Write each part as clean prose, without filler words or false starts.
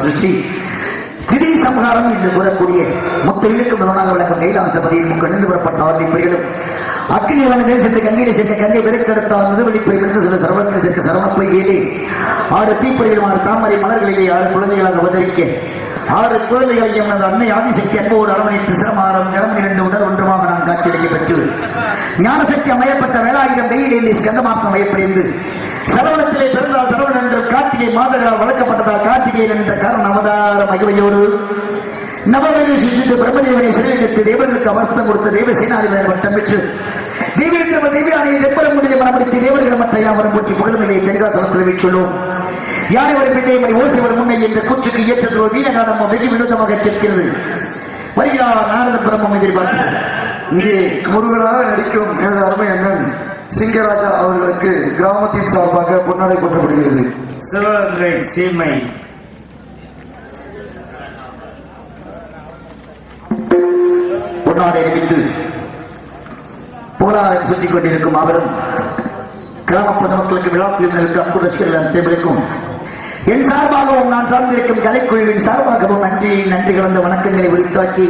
சிருஷ்டி திடீர் சமகாரம் என்று கூறக்கூடிய முத்தொழிலுக்கு முதலாக விளக்கம் கைலாசபதியின் கணிந்து வரப்பட்ட ஆர்மிப்படிகளும் அக்னிவன தேசத்தை கங்கையிலே சேர்க்க கங்கை விலக்கெடுத்தால் முதுவெளிப்பறிவிலிருந்து சில சரவணங்களை சேர்க்க சரவணப்பை ஏழே 6 தீப்பறிகளும் 6 தாமரை மலர்களிலே 6 குழந்தைகளாக அவதரிக்க 6 குழந்தைகளையும் அந்த அன்னை ஆதிசக்தி அன்போடு அரவணைத்து சிரமாரம் கரம் 2 உடல் ஒன்றுமாக நாம் காட்சியளிக்க பெற்று ஞானசக்தி அமையப்பட்ட வேலாயுதம் வெயிலே ஸ்கந்தமாக்கம் அமையப்படைந்து சரவணத்திலே பிறந்தால் சரவணன் என்று கார்த்திகை மாதங்களால் வளர்க்கப்பட்டதால் கார்த்திகேயன் என்ற காரணம் அவதார மகிமையோடு நவமேரு சிசித்து பிரம்மதேவனை சிறையிட்டு தேவர்களுக்கு அவஸ்தம் கொடுத்த தேவசேனாதிபதியார் வட்டம் பெற்று தேவேந்திர தேவியானையை தெப்பரமுடைய மனப்படுத்தி தேவர்கள் மற்ற யாவரும் போற்றி புகழ்நிலையை தெளிவாசனத்தில் வைத்துள்ளோம். யானை ஒரு பின்னே மணி ஓசைவர் முன்னை என்ற கூற்றுக்கு ஏற்றதோ வீணகாலம் வெகு வினோதமாக கேட்கிறது. வருகிறார் நாரத பிரம்மம் எதிர்பார்க்கிறார். இங்கே முருகனாக நடிக்கும் எனது அருமை அண்ணன் சிங்கராஜா அவர்களுக்கு கிராமத்தின் சார்பாக பொன்னாடை போற்றப்படுகிறது. சிவகங்கை சீமை பொன்னாடை அணிவித்து புகழாரம் சுற்றிக் கொண்டிருக்கும் அவரும் கிராமப்புற மக்களுக்கு விழாக்குழுவினருக்கு அன்பு ரசிகர்கள் அனைவருக்கும் என் சார்பாகவும் நான் சார்ந்திருக்கும் கலைக்குழுவின் சார்பாகவும் நன்றி கலந்த வணக்கங்களை உரித்தாக்கி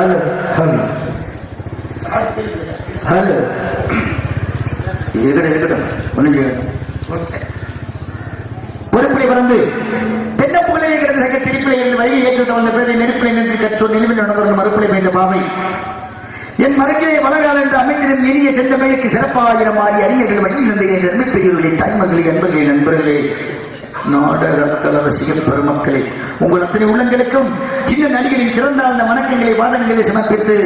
ஹலோ ஹலோ ஹலோ இருக்கட்டும் ஒண்ணு பொறுப்பிலை வந்து தென்னப்புகளை கிடந்த திருப்பிலையில் வழி ஏற்று வந்த பேரை நெருப்பிலை நின்று கற்றோர் நிலுவில் நடந்த மறுப்பிலை பெய்த பாவை என் மரக்கிலே வளரால் என்று அமைந்திருந்த இனிய செந்தமைக்கு சிறப்பாயிரம் ஆடி அறிஞர்கள் வழியில் இருந்த என் பெரியவர்களே தாய்மர்களே அன்பர்களே நண்பர்களே நாடக ரசிக பெருமக்களே உங்கள் அத்தனை உள்ளங்களுக்கும் சின்ன நடிகரின் சிறந்த அந்த வணக்கங்களை வாதங்களை சமர்ப்பித்து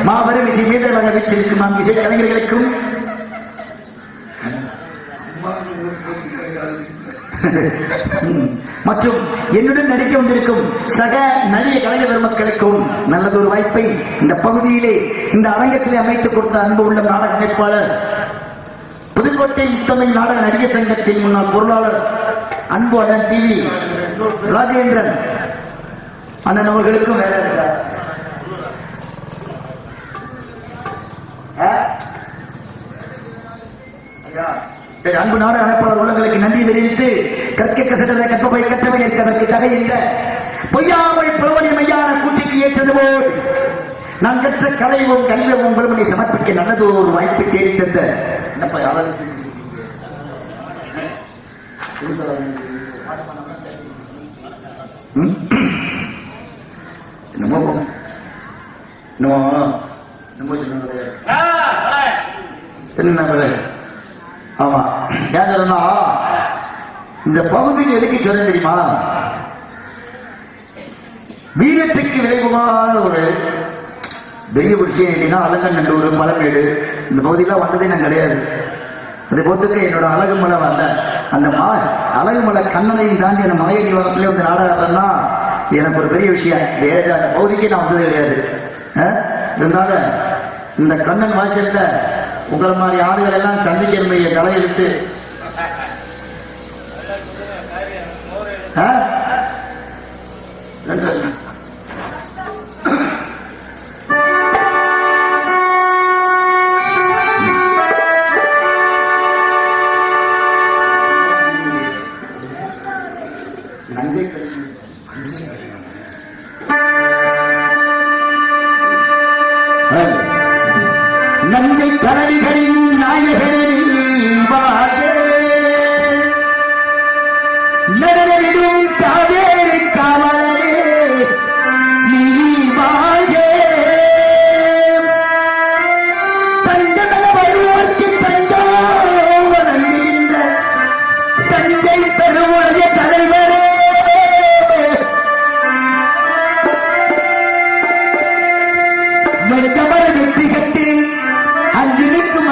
மாபெரும் இசை மேதமாக வீச்சிருக்கும் நாம் இசை கலைஞர்களுக்கும் மற்றும் என்னுடன் நடிக்க வந்திருக்கும் சக நடிகை கலைஞர் பெருமக்களுக்கும் நல்லதொரு வாய்ப்பை இந்த பகுதியிலே இந்த அரங்கத்திலே அமைத்துக் கொடுத்த அன்பு உள்ள நாடக அமைப்பாளர் புதுக்கோட்டை முத்தமிழ் நாடக நடிகர் சங்கத்தின் முன்னாள் பொருளாளர் அன்பு அண்ணன் டிவி ராஜேந்திரன் அண்ணன் அவர்களுக்கும் வேலை இருக்கிறார். அன்பு நாடு அமைப்பாளர் உள்ளங்களுக்கு நன்றி தெரிவித்து கற்க கசடலை கற்பவை கற்றவை அதற்கு தகையில்ல பொய்யாமை புலவனி மையான கூட்டிக்கு ஏற்றது போல் நான் கற்ற கலைவும் கல்வியும் பெருமனை சமர்ப்பிக்க நல்லது ஒரு வாய்ப்பு தேடி தந்த என்ன ஆமா ஏன் சொன்னா இந்த பகுதியில் எதுக்கு சொல்ல தெரியுமா வீரத்துக்கு விளைவுமான ஒரு பெரிய விஷயம் எப்படின்னா அலங்கநல்லூர் மலைமேடு இந்த பகுதியெல்லாம் வந்ததே நான் கிடையாது. அதை பொறுத்துக்கு என்னோட அழகுமலை வந்த அந்த அழகுமலை கண்ணனையும் தாண்டி அந்த மலையடி வரத்திலே வந்து நாடகம்னா எனக்கு ஒரு பெரிய விஷயம். வேற அந்த பகுதிக்கே நான் வந்தது கிடையாது. இருந்தாலும் இந்த கண்ணன் வாசல்ல உங்களை மாதிரி ஆடுகள் எல்லாம் சந்திக்கணுடைய தலையெழுத்து நஞ்சை கரடிகளின் நாயகனில் வாழே நரவிடும் காவேரி காவலே நீ வாழே தங்கதள வருவோர்க்கு தஞ்சம் வழங்குகின்ற தஞ்சை பெருவுடைய தலைவரே வெற்றி கட்டி அங்கிருக்கும்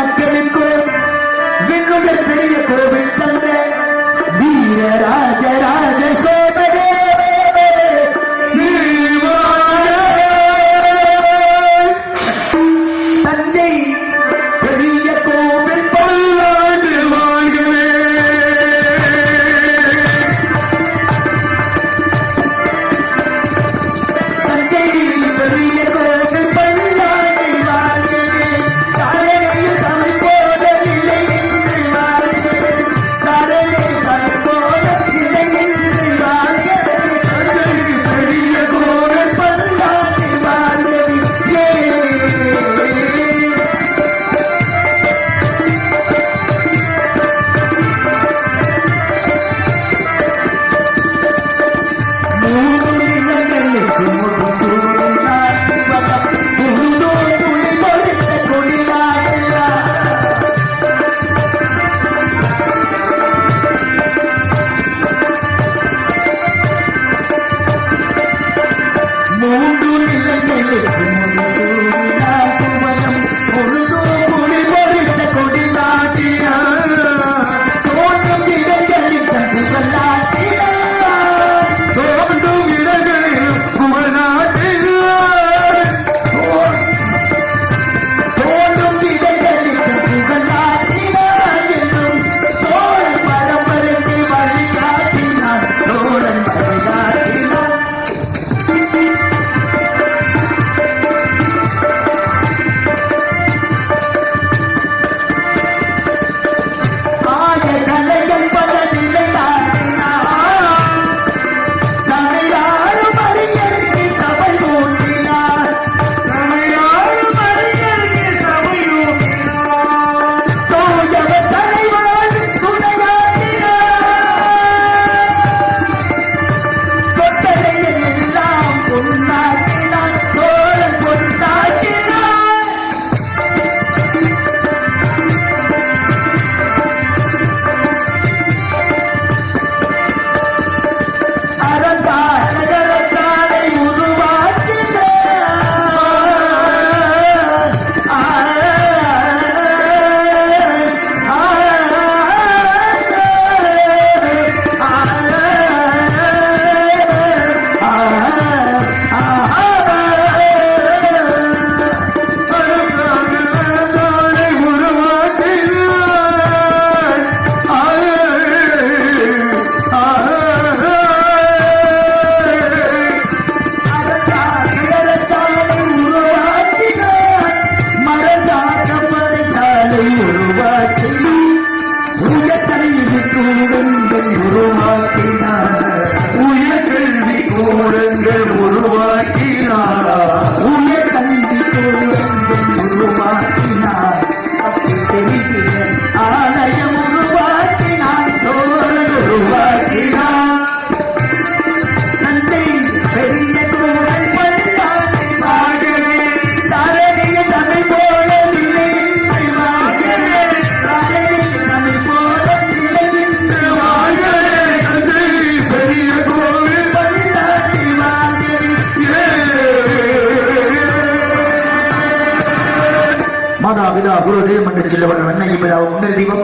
பிதா குரு தெய்வம் என்று சொல்லுவார்கள். வெண்ணகி பிதா உங்கள் தெய்வம்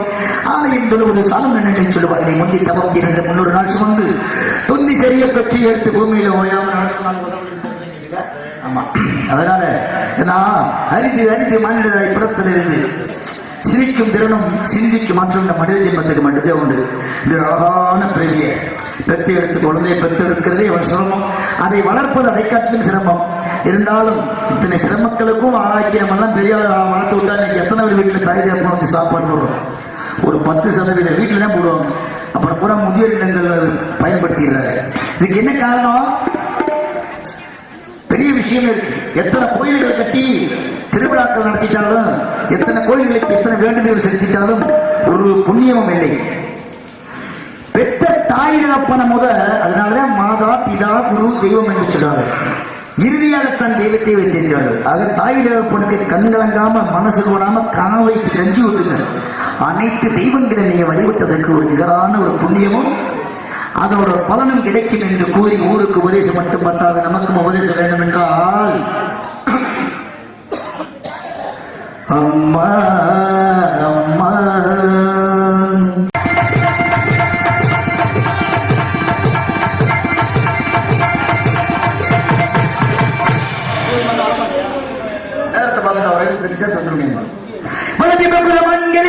ஆலயம் தொழுவது சாலம் என்று சொல்லுவார்கள். முந்தி தவம் இருந்து 300 நாள் சுமந்து தொந்தி தெரிய பெற்று எடுத்து பூமியில ஓயாமல் நடத்தினால் ஆமா. அதனால நான் அரித்து மாநிலராய் புறத்திலிருந்து சிரிக்கும் திறனும் சிந்திக்கும் மாற்றம் இந்த மனித ஜென்மத்துக்கு மட்டுமே உண்டு. இது அழகான பிறவிய பெற்று எடுத்து குழந்தையை பெற்று எடுக்கிறதே அவன் சிரமம். அதை வளர்ப்பது அதை காட்டிலும் சிரமம். இருந்தாலும் இத்தனை சிரமங்களுக்கும் ஆராய்ச்சியம் எல்லாம் பெரிய வளர்த்து விட்டா இன்னைக்கு எத்தனை பேர் வீட்டில் தாய் தேப்பம் வச்சு சாப்பாடு போடுறோம்? ஒரு 10% வீட்டில் தான் போடுவாங்க. அப்புறம் பூரா முதியோர் இல்லங்கள் பயன்படுத்திடுறாங்க. இதுக்கு என்ன காரணம்? பெரிய விஷயம் இருக்கு. எத்தனை கோயில்களை கட்டி திருவிழாக்கள் நடத்திட்டாலும், எத்தனை கோயில்களுக்கு எத்தனை வேண்டுதல்கள் செலுத்திட்டாலும் ஒரு புண்ணியமும் இல்லை. பெற்ற தாய் தகப்பன முத, அதனாலதான் மாதா பிதா குரு தெய்வம் என்று சொல்றாங்க. இறுதியாக தன் தெய்வத்தை வைத்திருக்கிறார்கள். ஆக தாய் தகப்பனுக்கு கண்கலங்காம மனசு போடாம கனவை கஞ்சி ஊட்டுங்க. அனைத்து தெய்வங்களை நீங்க வழிபட்டதற்கு ஒரு நிகரான ஒரு புண்ணியமும் அதோட பலனும் கிடைக்கும் என்று கூறி ஊருக்கு உபதேசம் மட்டும் பத்தாது, நமக்கும் உபதேசம் வேண்டும் என்றால் அம்மா அம்மா நேரத்தை பார்த்து அவர்கள் வந்துருங்க.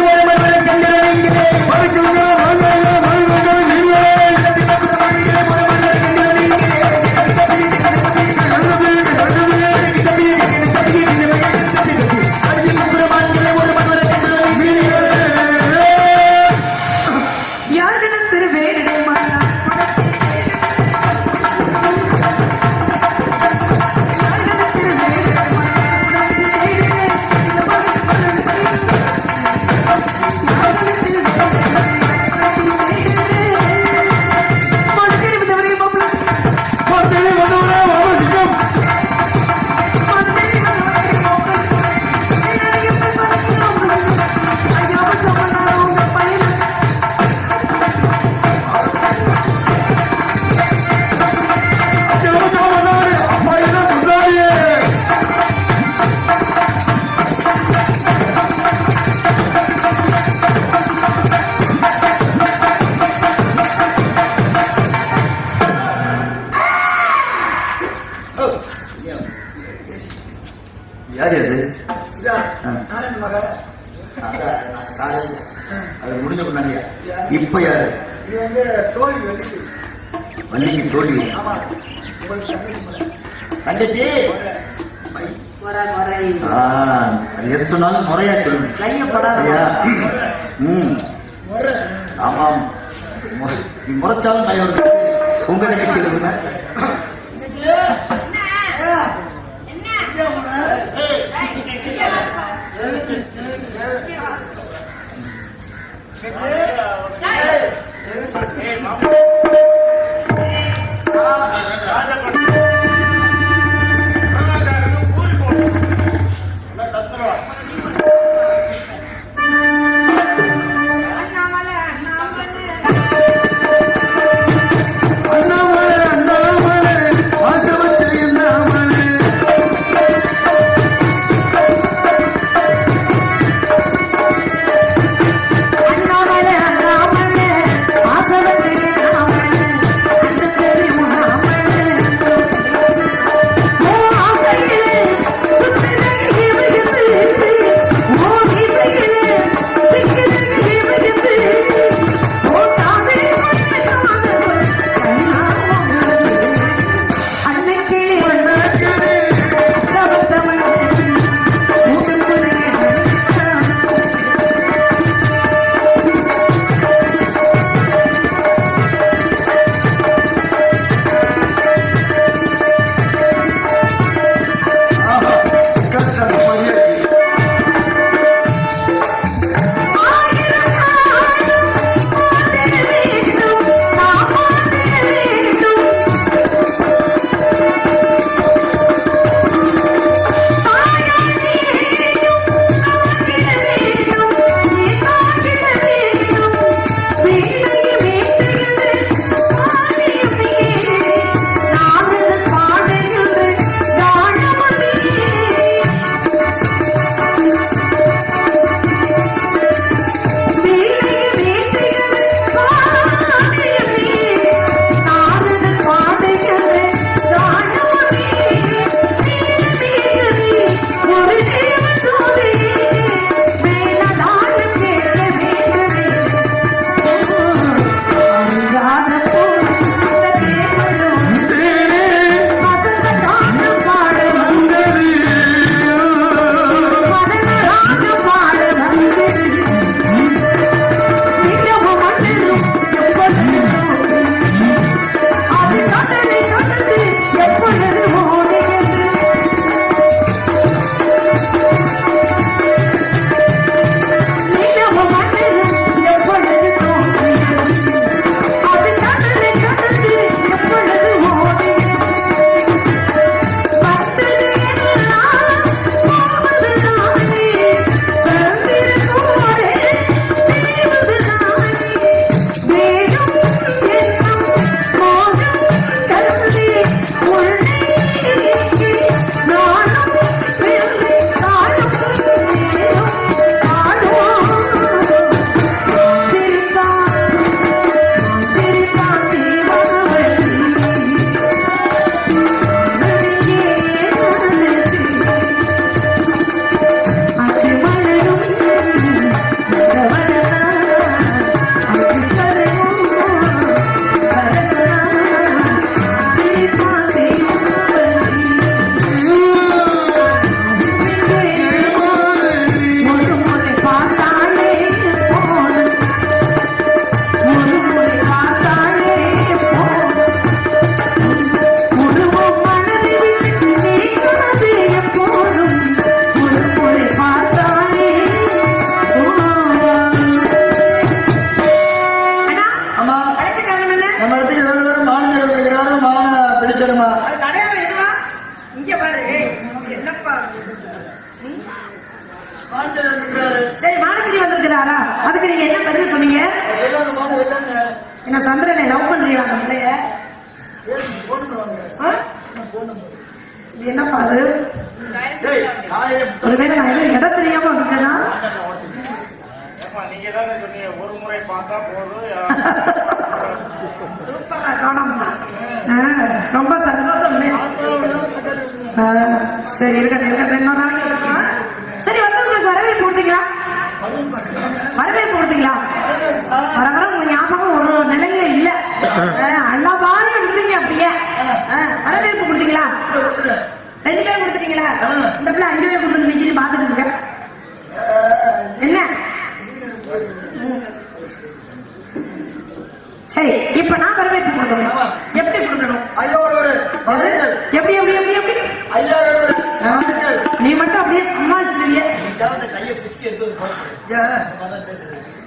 யார் அது? அது முடிஞ்ச பண்ணாங்க. இப்ப யாரு? வள்ளிக்கு தோல்வி தங்கச்சி. எது சொன்னாலும் முறையா சொல்லுங்க. ஆமாம், முறைச்சாலும் தலைவர் உங்க நிகழ்ச்சி சொல்லுங்க. அண்ணாமலை இங்க பாரு. என்னப்பா மானகிரி வந்திருக்கிறாரா? அதுக்கு நீங்க என்ன பதில் சொன்னீங்க? என்ன சந்திரனை லவ் பண்றீங்களா அந்த பிள்ளைய? என்னப்பா அது? ஒருவேளை நான் எதுவும் இடம் தெரியாம வந்துட்டேன்னா? நீங்க தானே சொன்னீங்க ஒரு முறை பார்த்தா போதும். காணாம ரொம்ப சந்தோஷம். சரி இருக்கட்டும் இன்னொரு நாளைக்கு எடுக்கலாம். சரி வந்து உங்களுக்கு வரவேற்பு கொடுத்தீங்களா? வரவேற்பு கொடுத்தீங்களா? வர வர உங்க ஞாபகம் ஒரு நிலையில இல்ல. எல்லா பாரும் இருந்தீங்க அப்படியே. வரவேற்பு கொடுத்தீங்களா? 2 பேர் கொடுத்துட்டீங்களா? இந்த பிள்ளை 5 பேர் கொடுத்துருந்தீங்க பாத்துட்டு இருக்க. என்ன சரி இப்ப நான் வரவேற்பு கொடுக்கணும். எப்படி கொடுக்கணும்? எப்படி எப்படி எப்படி எப்படி நீ மட்டும் அப்படியே சமாளிச்சிருவீங்க.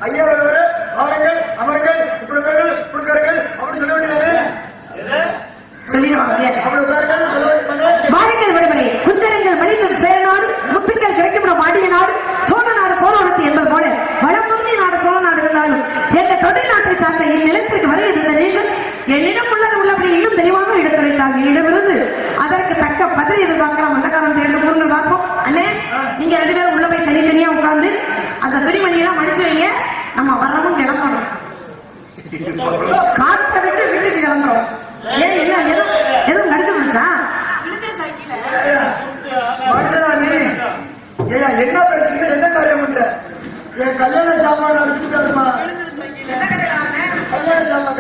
ஐயா அவர்கள் அவர்கள் அப்படி சொல்ல வேண்டியது சொல்லிடுவாங்க. வாருங்கள் விடுமுறை குந்தரங்கள் மனிதன் சேர நாடு முத்துக்கள் கிடைக்கப்படும் ஆடிய நாடு சோழ நாடு போராடத்து என்பது போல வளம் பொருந்திய நாடு சோழ நாடு இருந்தாலும் எந்த தொழில் நாட்டை சார்ந்த என் நிலத்திற்கு வர இருந்த நீங்கள் என்னிடம் உள்ளது உள்ளபடி இன்னும் தெளிவாக எடுத்துரைத்தாங்க. என்னிடமிருந்து அதற்கு தக்க பதில் எதிர்பார்க்கலாம். அந்த காலம் தேர்ந்து கூறுங்கள் பார்ப்போம். அண்ணே நீங்க 2 பேரும் உள்ள போய் தனித்தனியா உட்கார்ந்து அந்த துணிமணியெல்லாம் மடிச்சு வைங்க. நம்ம வரவும் கிளம்பணும். காற்றை விட்டு வீட்டுக்கு கிளம்புறோம். ஏன் என்ன எதுவும் நடிச்சு முடிச்சா என்ன பேசுறீங்க? என்ன காரியம் பண்ற? என் கல்யாண சாமான அடிச்சுட்டாருமா. கல்யாண சாமான்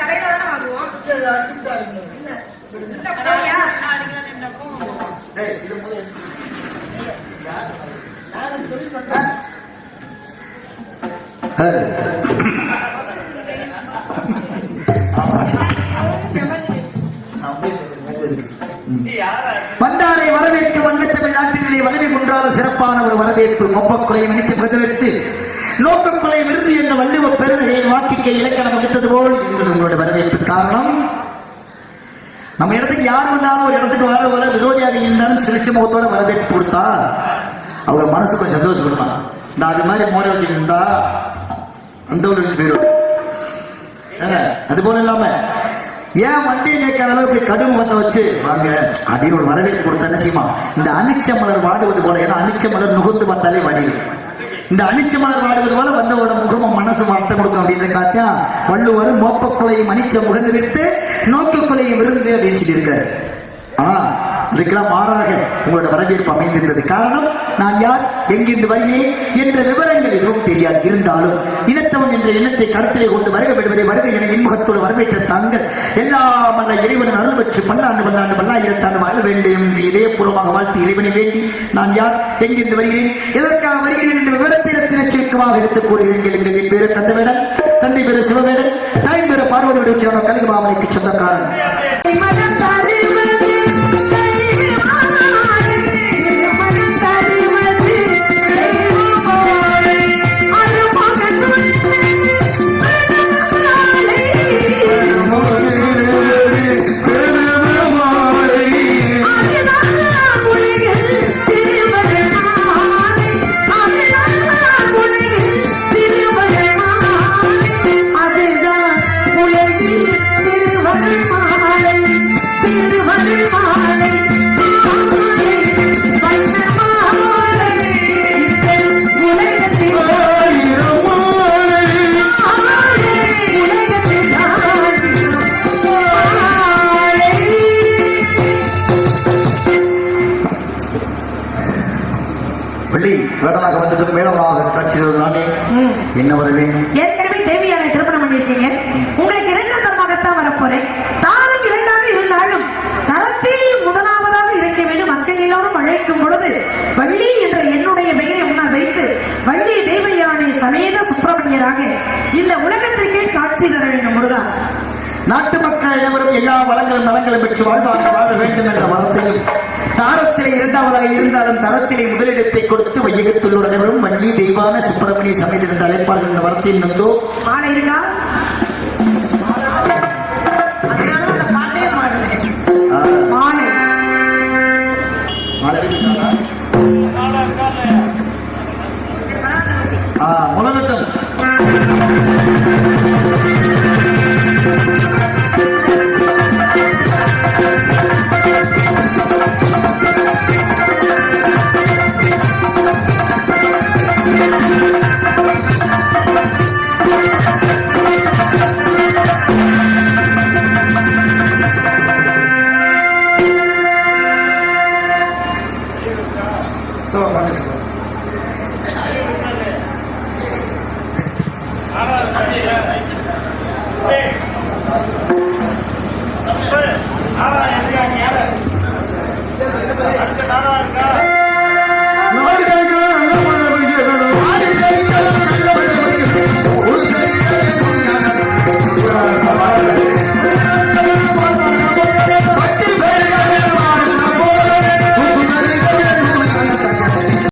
கடையில வாங்குவோம். வந்தாரை வரவேற்று வண்ணத்தமிழ் நாட்டிலே வலிமை கொன்றாத சிறப்பான ஒரு வரவேற்பு. மொப்பக்குறையை நினைச்சு பதிலெடுத்து நோக்கக்குறை விருது என்ற வள்ளுவ பெருமையை வாக்கிக்கை இலக்கணம் வகித்தது போல் உங்களுடைய வரவேற்பு. காரணம் நம்ம இடத்துக்கு யார் வந்தாலும் ஒரு இடத்துக்கு வர விரோதியாக இருந்தாலும் சிரிச்ச முகத்தோட வரவேற்பு கொடுத்தா அவங்க மனசு கொஞ்சம் சந்தோஷப்படுவாங்க. நான் அது மாதிரி மோர வச்சிருந்தா அந்த ஒரு பேரும் அது போல இல்லாம ஏன் வண்டி நேக்காத அளவுக்கு கடும் வந்த வச்சு வாங்க அப்படின்னு ஒரு வரவேற்பு கொடுத்த நிச்சயமா இந்த அனிச்ச மலர் வாடுவது போல. ஏன்னா அனிச்ச மலர் நுகர்ந்து வந்தாலே வாடிது. இந்த அனிச்ச மலர் வாடுவது போல வந்தவோட முகமும் மனசு வாட்ட கொடுக்கும் அப்படின்னு காட்டியா வள்ளுவர் மோப்பக்குலையும் அனிச்ச முகந்து விட்டு நோக்கக்குலையும் விருந்து அப்படின்னு சொல்லியிருக்காரு. ஆனா இதுக்கெல்லாம் மாறாக உங்களோட வரவேற்பு அமைந்திருந்தது. காரணம் நான் யார் எங்கிருந்து வருகிறேன் என்ற விவரங்கள் எதுவும் தெரியாது. இருந்தாலும் இனத்தவன் என்ற எண்ணத்தை கருத்திலே கொண்டு வருக விடுவதை வருக என இன்முகத்தோடு வரவேற்ற தாங்கள் எல்லாம் அல்ல இறைவன் அருள் பெற்று பல்லாண்டு பல்லாயிரத்தாண்டு வாழ வேண்டும் என்று இதயபூர்வமாக வாழ்த்து இறைவனை வேண்டி நான் யார் எங்கிருந்து வருகிறேன் எதற்காக வருகிறேன் என்ற விவரத்தை சுருக்கமாக எடுத்துக் கூறுகிறீர்கள். எங்கள் பேரு தந்தவேடன், தந்தை பேரு சிவவேடன், தாய் பேரு பார்வதியுடைய கலிக மாமலைக்கு சொந்தக்காரன். வேடனாக வந்தது மேலமாக காட்சிகள் தானே என்ன வரவே ஏற்கனவே தேவையான திருமணம் பண்ணிருக்கீங்க. உங்களுக்கு 2 தரமாகத்தான் வரப்போறேன். தாரம் 2ஆக இருந்தாலும் தரத்தில் முதலாவதாக இருக்க வேண்டும். மக்கள் எல்லாரும் அழைக்கும் பொழுது வள்ளி என்ற என்னுடைய பெயரை முன்னால் வைத்து வள்ளி தேவையான சமேத சுப்பிரமணியராக இந்த உலகத்திற்கே காட்சி தர வேண்டும். முருகா நாட்டு மக்கள் அனைவரும் எல்லா வளங்களும் நலங்களும் பெற்று வாழ்வாக வாழ வேண்டும் என்ற வரத்தையும் தாரத்திலே 2ஆவதாக இருந்தாலும் தரத்திலே முதலிடத்தை கொடுத்து வையகத்துள்ளோர் அனைவரும் வள்ளி தெய்வான சுப்பிரமணிய சமேத என்ற அழைப்பார்கள் என்ற வரத்தையும் நந்தோ இருக்கா